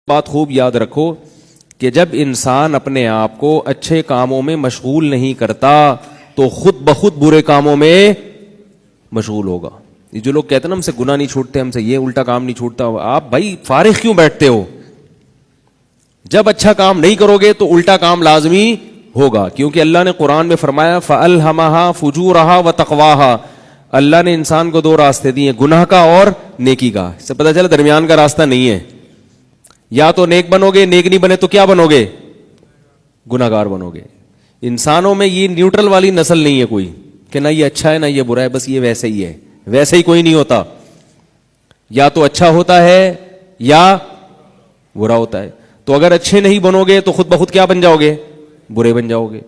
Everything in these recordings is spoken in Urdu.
بات خوب یاد رکھو کہ جب انسان اپنے آپ کو اچھے کاموں میں مشغول نہیں کرتا تو خود بخود برے کاموں میں مشغول ہوگا. یہ جو لوگ کہتے ہیں نا ہم سے گناہ نہیں چھوٹتے, ہم سے یہ الٹا کام نہیں چھوٹتا, آپ بھائی فارغ کیوں بیٹھتے ہو؟ جب اچھا کام نہیں کرو گے تو الٹا کام لازمی ہوگا, کیونکہ اللہ نے قرآن میں فرمایا فَأَلْهَمَهَا فُجُورَهَا وَتَقْوَاهَا, اللہ نے انسان کو دو راستے دیے, گناہ کا اور نیکی کا. اس سے پتہ چلا درمیان کا راستہ نہیں ہے, یا تو نیک بنو گے, نیک نہیں بنے تو کیا بنو گے؟ گناہ گار بنو گے. انسانوں میں یہ نیوٹرل والی نسل نہیں ہے کوئی کہ نہ یہ اچھا ہے نہ یہ برا ہے, بس یہ ویسے ہی ہے. ویسے ہی کوئی نہیں ہوتا, یا تو اچھا ہوتا ہے یا برا ہوتا ہے. تو اگر اچھے نہیں بنو گے تو خود بخود کیا بن جاؤ گے؟ برے بن جاؤ گے.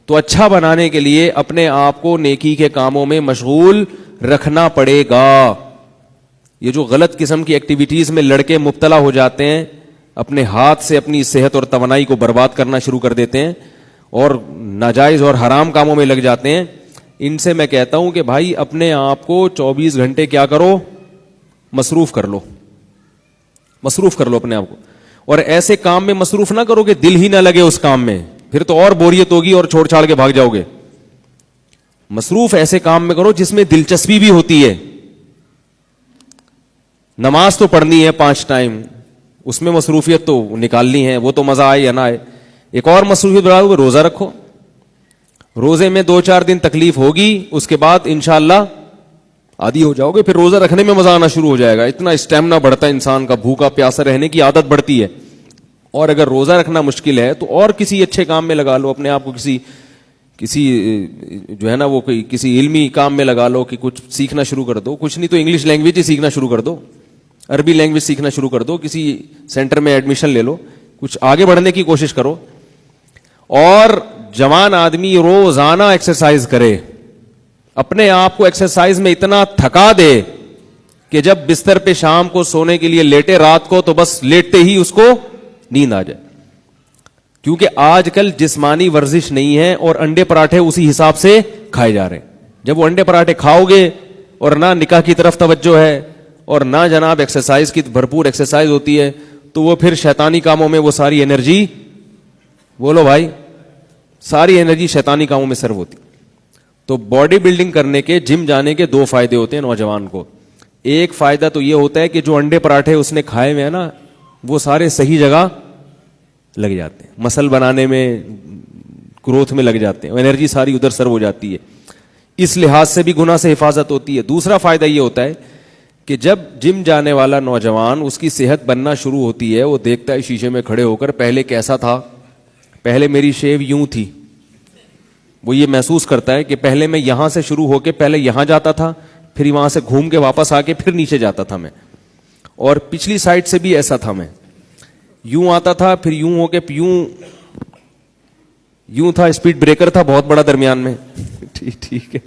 تو اچھا بنانے کے لیے اپنے آپ کو نیکی کے کاموں میں مشغول رکھنا پڑے گا. یہ جو غلط قسم کی ایکٹیویٹیز میں لڑکے مبتلا ہو جاتے ہیں, اپنے ہاتھ سے اپنی صحت اور توانائی کو برباد کرنا شروع کر دیتے ہیں اور ناجائز اور حرام کاموں میں لگ جاتے ہیں, ان سے میں کہتا ہوں کہ بھائی اپنے آپ کو 24 گھنٹے کیا کرو؟ مصروف کر لو, مصروف کر لو اپنے آپ کو. اور ایسے کام میں مصروف نہ کرو کہ دل ہی نہ لگے اس کام میں, پھر تو اور بوریت ہوگی اور چھوڑ چھاڑ کے بھاگ جاؤ گے. مصروف ایسے کام میں کرو جس میں دلچسپی بھی ہوتی ہے. نماز تو پڑھنی ہے 5 ٹائم, اس میں مصروفیت تو نکالنی ہے, وہ تو مزہ آئے یا نہ آئے. ایک اور مصروفیت بڑھاؤ گے, روزہ رکھو. روزے میں 2-4 دن تکلیف ہوگی, اس کے بعد انشاءاللہ عادی ہو جاؤ گے, پھر روزہ رکھنے میں مزہ آنا شروع ہو جائے گا. اتنا اسٹیمنا بڑھتا ہے انسان کا, بھوکا پیاسا رہنے کی عادت بڑھتی ہے. اور اگر روزہ رکھنا مشکل ہے تو اور کسی اچھے کام میں لگا لو اپنے آپ کو, کسی جو ہے نا وہ کسی علمی کام میں لگا لو کہ کچھ سیکھنا شروع کر دو. کچھ نہیں تو انگلش لینگویج ہی سیکھنا شروع کر دو, عربی لینگویج سیکھنا شروع کر دو, کسی سینٹر میں ایڈمیشن لے لو, کچھ آگے بڑھنے کی کوشش کرو. اور جوان آدمی روزانہ ایکسرسائز کرے, اپنے آپ کو ایکسرسائز میں اتنا تھکا دے کہ جب بستر پہ شام کو سونے کے لیے لیٹے رات کو تو بس لیٹتے ہی اس کو نیند آ جائے. کیونکہ آج کل جسمانی ورزش نہیں ہے اور انڈے پراٹھے اسی حساب سے کھائے جا رہے ہیں. جب وہ انڈے پراٹھے کھاؤ گے اور نہ نکاح کی طرف توجہ ہے اور نہ جناب ایکسرسائز کی بھرپور ایکسرسائز ہوتی ہے, تو وہ پھر شیطانی کاموں میں وہ ساری انرجی, بولو بھائی, ساری انرجی شیطانی کاموں میں سرو ہوتی. تو باڈی بلڈنگ کرنے کے, جم جانے کے 2 فائدے ہوتے ہیں نوجوان کو. ایک فائدہ تو یہ ہوتا ہے کہ جو انڈے پراٹھے اس نے کھائے ہوئے ہیں نا, وہ سارے صحیح جگہ لگ جاتے ہیں, مسل بنانے میں, گروتھ میں لگ جاتے ہیں, انرجی ساری ادھر سرو ہو جاتی ہے. اس لحاظ سے بھی گناہ سے حفاظت ہوتی ہے. دوسرا فائدہ یہ ہوتا ہے کہ جب جم جانے والا نوجوان, اس کی صحت بننا شروع ہوتی ہے, وہ دیکھتا ہے شیشے میں کھڑے ہو کر پہلے کیسا تھا, پہلے میری شیو یوں تھی. وہ یہ محسوس کرتا ہے کہ پہلے میں یہاں سے شروع ہو کے پہلے یہاں جاتا تھا, پھر وہاں سے گھوم کے واپس آ کے پھر نیچے جاتا تھا میں, اور پچھلی سائڈ سے بھی ایسا تھا, میں یوں آتا تھا پھر یوں ہو کے یوں تھا. اسپیڈ بریکر تھا بہت بڑا درمیان میں, ٹھیک ہے,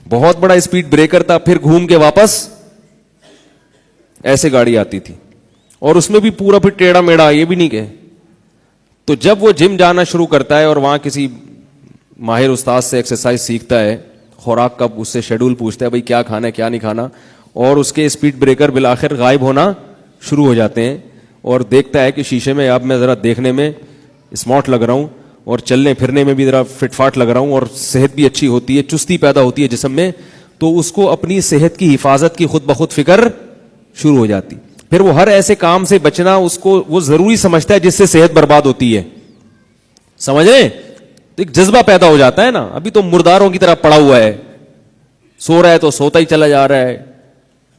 بہت بڑا اسپیڈ بریکر تھا, پھر گھوم کے واپس ایسے گاڑی آتی تھی, اور اس میں بھی پورا پھر ٹیڑھا میڑا, یہ بھی نہیں کہ. تو جب وہ جم جانا شروع کرتا ہے اور وہاں کسی ماہر استاد سے ایکسرسائز سیکھتا ہے, خوراک کا اس سے شیڈول پوچھتا ہے بھائی کیا کھانا ہے کیا نہیں کھانا, اور اس کے اسپیڈ بریکر بالآخر غائب ہونا شروع ہو جاتے ہیں, اور دیکھتا ہے کہ شیشے میں اب میں ذرا دیکھنے میں اسمارٹ لگ رہا ہوں اور چلنے پھرنے میں بھی ذرا فٹ فاٹ لگ رہا ہوں, اور صحت بھی اچھی ہوتی ہے, چستی پیدا ہوتی ہے جسم میں, تو اس کو اپنی صحت کی حفاظت کی خود بخود فکر شروع ہو جاتی. پھر وہ ہر ایسے کام سے بچنا اس کو وہ ضروری سمجھتا ہے جس سے صحت برباد ہوتی ہے. سمجھ رہے؟ تو ایک جذبہ پیدا ہو جاتا ہے نا. ابھی تو مرداروں کی طرح پڑا ہوا ہے, سو رہا ہے تو سوتا ہی چلا جا رہا ہے,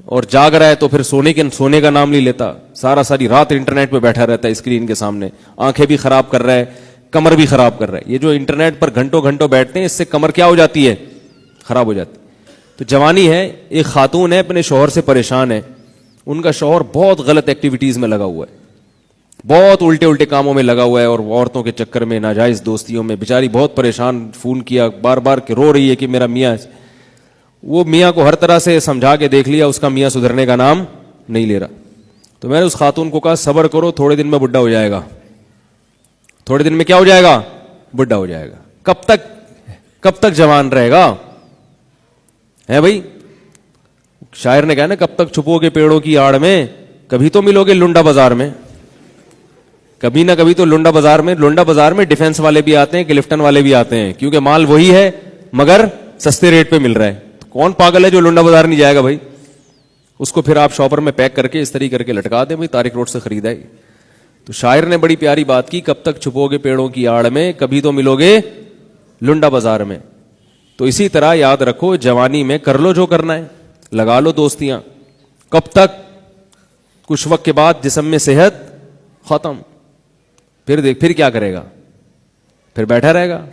اور جاگ رہا ہے تو پھر سونے کا نام نہیں لیتا, ساری رات انٹرنیٹ پہ بیٹھا رہتا ہے اسکرین کے سامنے, آنکھیں بھی خراب کر رہا ہے, کمر بھی خراب کر رہا ہے. یہ جو انٹرنیٹ پر گھنٹوں گھنٹوں بیٹھتے ہیں, اس سے کمر کیا ہو جاتی ہے؟ خراب ہو جاتی. تو جوانی ہے, ایک خاتون ہے اپنے شوہر سے پریشان ہے, ان کا شوہر بہت غلط ایکٹیویٹیز میں لگا ہوا ہے, بہت الٹے کاموں میں لگا ہوا ہے, اور عورتوں کے چکر میں, ناجائز دوستیوں میں, بیچاری بہت پریشان. فون کیا بار بار کہ رو رہی ہے کہ میرا میاں, وہ میاں کو ہر طرح سے سمجھا کے دیکھ لیا, اس کا میاں سدھرنے کا نام نہیں لے رہا. تو میں نے اس خاتون کو کہا صبر کرو, تھوڑے دن میں بڈھا ہو جائے گا. تھوڑے دن میں کیا ہو جائے گا؟ بڈھا ہو جائے گا. کب تک جوان رہے گا ہے بھائی؟ شاعر نے کہا نا, کب تک چھپو گے پیڑوں کی آڑ میں, کبھی تو ملو گے لنڈا بازار میں. کبھی نہ کبھی تو لنڈا بازار میں ڈیفنس والے بھی آتے ہیں, کلفٹن والے بھی آتے ہیں, کیونکہ مال وہی ہے مگر سستے ریٹ پہ مل رہا ہے. کون پاگل ہے جو لنڈا بازار نہیں جائے گا بھائی؟ اس کو پھر آپ شاپر میں پیک کر کے اس طریقے کر کے لٹکا دیں, بھائی طارق روڈ سے خریدا ہے. تو شاعر نے بڑی پیاری بات کی, کب تک چھپو گے پیڑوں کی آڑ میں, کبھی تو ملو گے لنڈا بازار میں. تو اسی طرح یاد رکھو, جوانی میں کر لو جو کرنا ہے, لگا لو دوستیاں. کب تک؟ کچھ وقت کے بعد جسم میں صحت ختم, پھر کیا کرے گا؟ پھر بیٹھا رہے گا.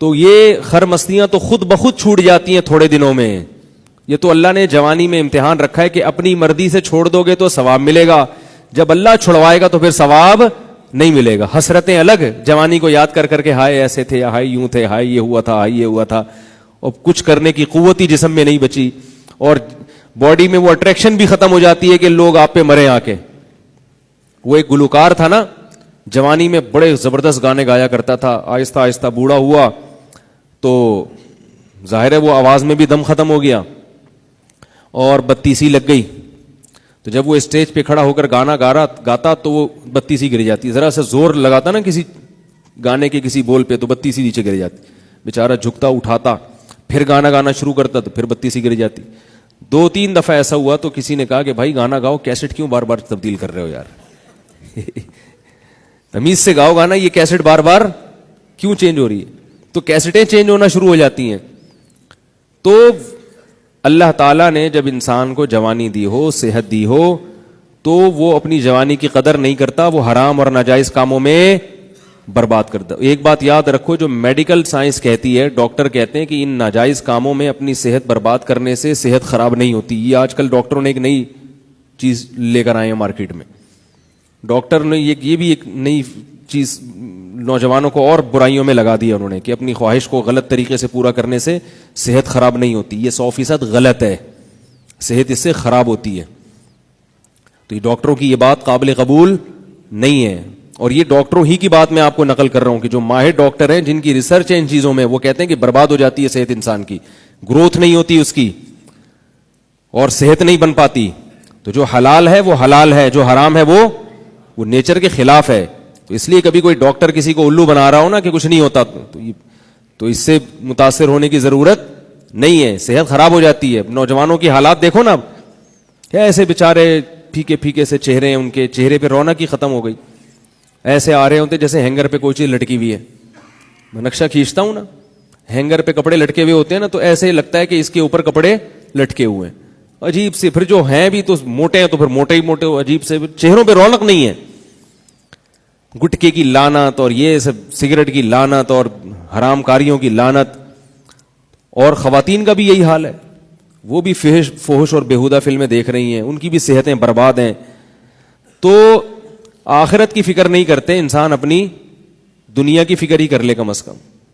تو یہ خر مستیاں تو خود بخود چھوٹ جاتی ہیں تھوڑے دنوں میں. یہ تو اللہ نے جوانی میں امتحان رکھا ہے کہ اپنی مرضی سے چھوڑ دو گے تو ثواب ملے گا, جب اللہ چھڑوائے گا تو پھر ثواب نہیں ملے گا. حسرتیں الگ, جوانی کو یاد کر کر کے ہائے ایسے تھے, ہائے یوں تھے, ہائے یہ ہوا تھا, ہائے یہ ہوا تھا, اور کچھ کرنے کی قوت ہی جسم میں نہیں بچی, اور باڈی میں وہ اٹریکشن بھی ختم ہو جاتی ہے کہ لوگ آپ پہ مرے آ کے. وہ ایک گلوکار تھا نا, جوانی میں بڑے زبردست گانے گایا کرتا تھا, آہستہ آہستہ بوڑھا ہوا تو ظاہر ہے وہ آواز میں بھی دم ختم ہو گیا اور بتیسی لگ گئی. تو جب وہ اسٹیج پہ کھڑا ہو کر گانا گاتا تو وہ بتیسی گر جاتی. ذرا سا زور لگاتا نا کسی گانے کے کسی بول پہ تو بتیسی نیچے گر جاتی. بیچارہ جھکتا اٹھاتا, پھر گانا گانا شروع کرتا تو پھر بتیسی گر جاتی. 2-3 دفعہ ایسا ہوا تو کسی نے کہا کہ بھائی گانا گاؤ, کیسٹ کیوں بار بار تبدیل کر رہے ہو یار, تمیز سے گاؤ گانا, یہ کیسٹ بار بار کیوں چینج ہو رہی ہے؟ تو کیسٹیں چینج ہونا شروع ہو جاتی ہیں. تو اللہ تعالیٰ نے جب انسان کو جوانی دی ہو, صحت دی ہو, تو وہ اپنی جوانی کی قدر نہیں کرتا, وہ حرام اور ناجائز کاموں میں برباد کرتا. ایک بات یاد رکھو, جو میڈیکل سائنس کہتی ہے, ڈاکٹر کہتے ہیں کہ ان ناجائز کاموں میں اپنی صحت برباد کرنے سے صحت خراب نہیں ہوتی. یہ آج کل ڈاکٹروں نے ایک نئی چیز لے کر آئے ہیں مارکیٹ میں. ڈاکٹر نے یہ بھی ایک نئی چیز نوجوانوں کو اور برائیوں میں لگا دیا انہوں نے, کہ اپنی خواہش کو غلط طریقے سے پورا کرنے سے صحت خراب نہیں ہوتی. یہ 100% غلط ہے, صحت اس سے خراب ہوتی ہے. تو یہ ڈاکٹروں کی یہ بات قابل قبول نہیں ہے, اور یہ ڈاکٹروں ہی کی بات میں آپ کو نقل کر رہا ہوں, کہ جو ماہر ڈاکٹر ہیں جن کی ریسرچ ہے ان چیزوں میں, وہ کہتے ہیں کہ برباد ہو جاتی ہے صحت انسان کی, گروتھ نہیں ہوتی اس کی, اور صحت نہیں بن پاتی. تو جو حلال ہے وہ حلال ہے, جو حرام ہے وہ نیچر کے خلاف ہے. تو اس لیے کبھی کوئی ڈاکٹر کسی کو الو بنا رہا ہو نا کہ کچھ نہیں ہوتا, تو اس سے متاثر ہونے کی ضرورت نہیں ہے, صحت خراب ہو جاتی ہے. نوجوانوں کی حالات دیکھو نا, کیا ایسے بےچارے پھیکے پھیکے سے چہرے ہیں, ان کے چہرے پہ رونق ہی ختم ہو گئی, ایسے آ رہے ہوتے جیسے ہینگر پہ کوئی چیز لٹکی ہوئی ہے. میں نقشہ کھینچتا ہوں نا, ہینگر پہ کپڑے لٹکے ہوئے ہوتے ہیں نا, تو ایسے لگتا ہے کہ اس کے اوپر کپڑے لٹکے ہوئے ہیں, عجیب سے. پھر جو ہیں بھی تو موٹے ہیں, تو پھر موٹے ہی موٹے, عجیب سے, چہروں پہ رونق نہیں ہے. گٹکے کی لعنت اور یہ سب سگریٹ کی لعنت اور حرام کاریوں کی لعنت. اور خواتین کا بھی یہی حال ہے, وہ بھی فحش اور بیہودہ فلمیں دیکھ رہی ہیں, ان کی بھی صحتیں برباد ہیں. تو آخرت کی فکر نہیں کرتے انسان, اپنی دنیا کی فکر ہی کر لے کم از کم.